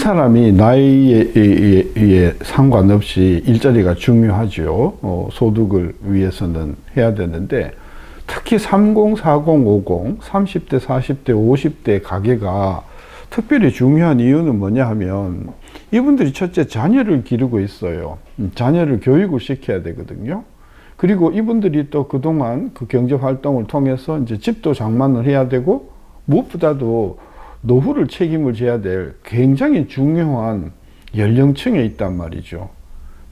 사람이 나이에 상관없이 일자리가 중요하죠. 소득을 위해서는 해야 되는데, 특히 30, 40, 50, 30대, 40대, 50대 가계가 특별히 중요한 이유는 뭐냐 하면, 이분들이 첫째 자녀를 기르고 있어요. 자녀를 교육을 시켜야 되거든요. 그리고 이분들이 또 그동안 그 경제 활동을 통해서 이제 집도 장만을 해야 되고, 무엇보다도 노후를 책임을 져야 될 굉장히 중요한 연령층에 있단 말이죠.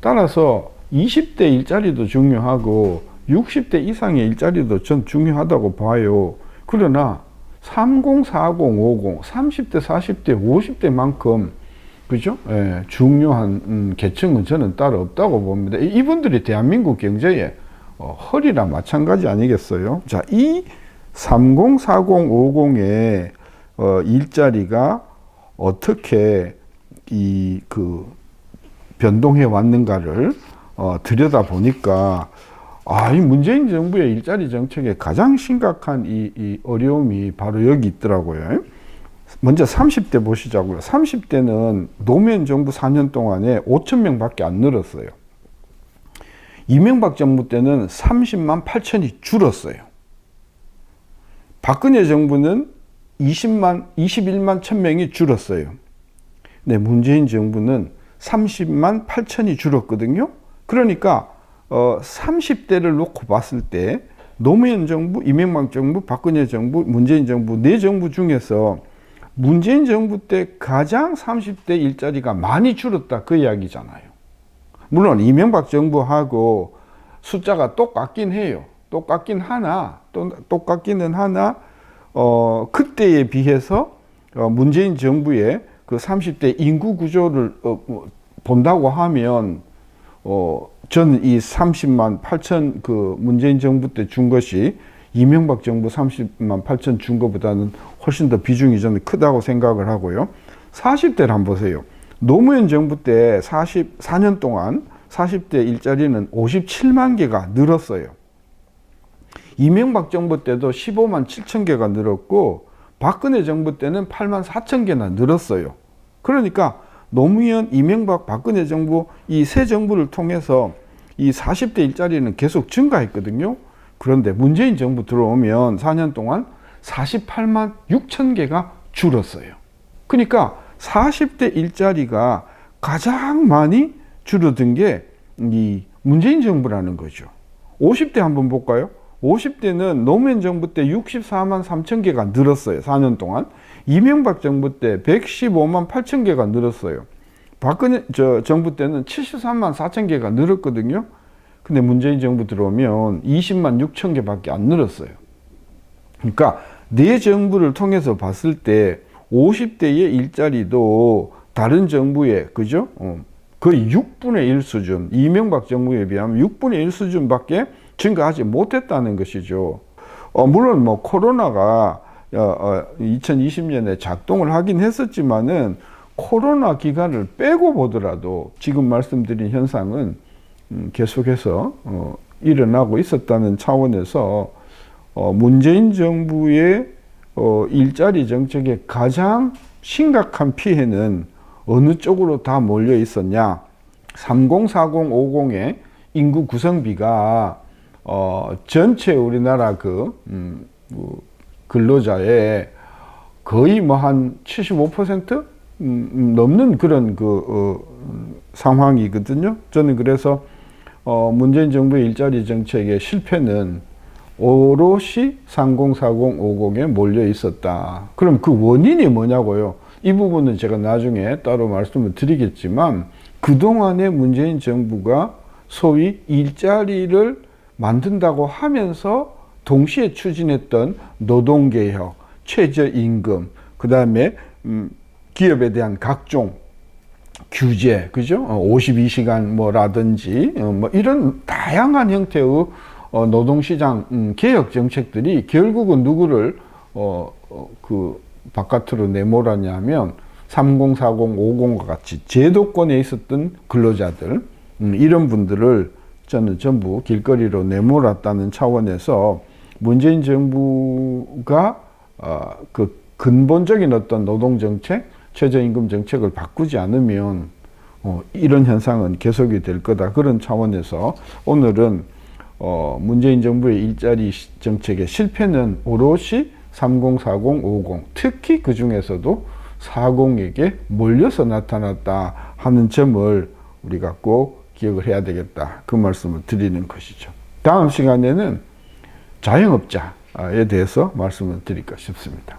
따라서 20대 일자리도 중요하고 60대 이상의 일자리도 전 중요하다고 봐요. 그러나 30, 40, 50, 30대, 40대, 50대만큼 그죠? 예, 중요한 계층은 저는 따로 없다고 봅니다. 이분들이 대한민국 경제의 허리나 마찬가지 아니겠어요? 자, 이 30, 40, 50의 일자리가 어떻게 변동해 왔는가를 들여다 보니까, 이 문재인 정부의 일자리 정책의 가장 심각한 이 어려움이 바로 여기 있더라고요. 먼저 30대 보시자고요. 30대는 노무현 정부 4년 동안에 5천 명밖에 안 늘었어요. 이명박 정부 때는 30만 8천이 줄었어요. 박근혜 정부는 21만 1,000명이 줄었어요. 네, 문재인 정부는 30만 8천이 줄었거든요. 그러니까 30대를 놓고 봤을 때 노무현 정부, 이명박 정부, 박근혜 정부, 문재인 정부 네 정부 중에서 문재인 정부 때 가장 30대 일자리가 많이 줄었다, 그 이야기잖아요. 물론 이명박 정부하고 숫자가 똑같긴 해요. 똑같기는 하나 그때에 비해서 문재인 정부의 그 30대 인구 구조를 본다고 하면 저는 이 30만 8천 그 문재인 정부 때 준 것이 이명박 정부 30만 8천 준 것보다는 훨씬 더 비중이 저는 크다고 생각을 하고요. 40대를 한번 보세요. 노무현 정부 때 44년 동안 40대 일자리는 57만 개가 늘었어요. 이명박 정부 때도 15만 7천 개가 늘었고, 박근혜 정부 때는 8만 4천 개나 늘었어요. 그러니까 노무현, 이명박, 박근혜 정부 이 세 정부를 통해서 이 40대 일자리는 계속 증가했거든요. 그런데 문재인 정부 들어오면 4년 동안 48만 6천 개가 줄었어요. 그러니까 40대 일자리가 가장 많이 줄어든 게 이 문재인 정부라는 거죠. 50대 한번 볼까요? 50대는 노무현 정부 때 64만 3천 개가 늘었어요. 4년 동안. 이명박 정부 때 115만 8천 개가 늘었어요. 박근혜 정부 때는 73만 4천 개가 늘었거든요. 근데 문재인 정부 들어오면 20만 6천 개밖에 안 늘었어요. 그러니까 네 정부를 통해서 봤을 때 50대의 일자리도 다른 정부의, 그죠? 거의 6분의 1 수준, 이명박 정부에 비하면 6분의 1 수준밖에 증가하지 못했다는 것이죠. 물론 뭐 코로나가 2020년에 작동을 하긴 했었지만은 코로나 기간을 빼고 보더라도 지금 말씀드린 현상은 계속해서 일어나고 있었다는 차원에서 문재인 정부의 일자리 정책의 가장 심각한 피해는 어느 쪽으로 다 몰려 있었냐? 30, 40, 50의 인구 구성비가 전체 우리나라 근로자의 거의 뭐 한 75% 넘는 그런 상황이거든요. 저는 그래서 문재인 정부의 일자리 정책의 실패는 오롯이 30, 40, 50에 몰려 있었다. 그럼 그 원인이 뭐냐고요? 이 부분은 제가 나중에 따로 말씀을 드리겠지만, 그동안의 문재인 정부가 소위 일자리를 만든다고 하면서 동시에 추진했던 노동개혁, 최저임금, 그 다음에 기업에 대한 각종 규제, 그죠? 52시간 뭐라든지 뭐 이런 다양한 형태의 노동시장 개혁 정책들이 결국은 누구를 바깥으로 내몰았냐면 30, 40, 50과 같이 제도권에 있었던 근로자들, 이런 분들을 저는 전부 길거리로 내몰았다는 차원에서 문재인 정부가 그 근본적인 어떤 노동정책, 최저임금 정책을 바꾸지 않으면 이런 현상은 계속이 될 거다. 그런 차원에서 오늘은 문재인 정부의 일자리 정책의 실패는 오롯이 30, 40, 50, 특히 그 중에서도 40에게 몰려서 나타났다 하는 점을 우리가 꼭 기억을 해야 되겠다. 그 말씀을 드리는 것이죠. 다음 시간에는 자영업자에 대해서 말씀을 드릴까 싶습니다.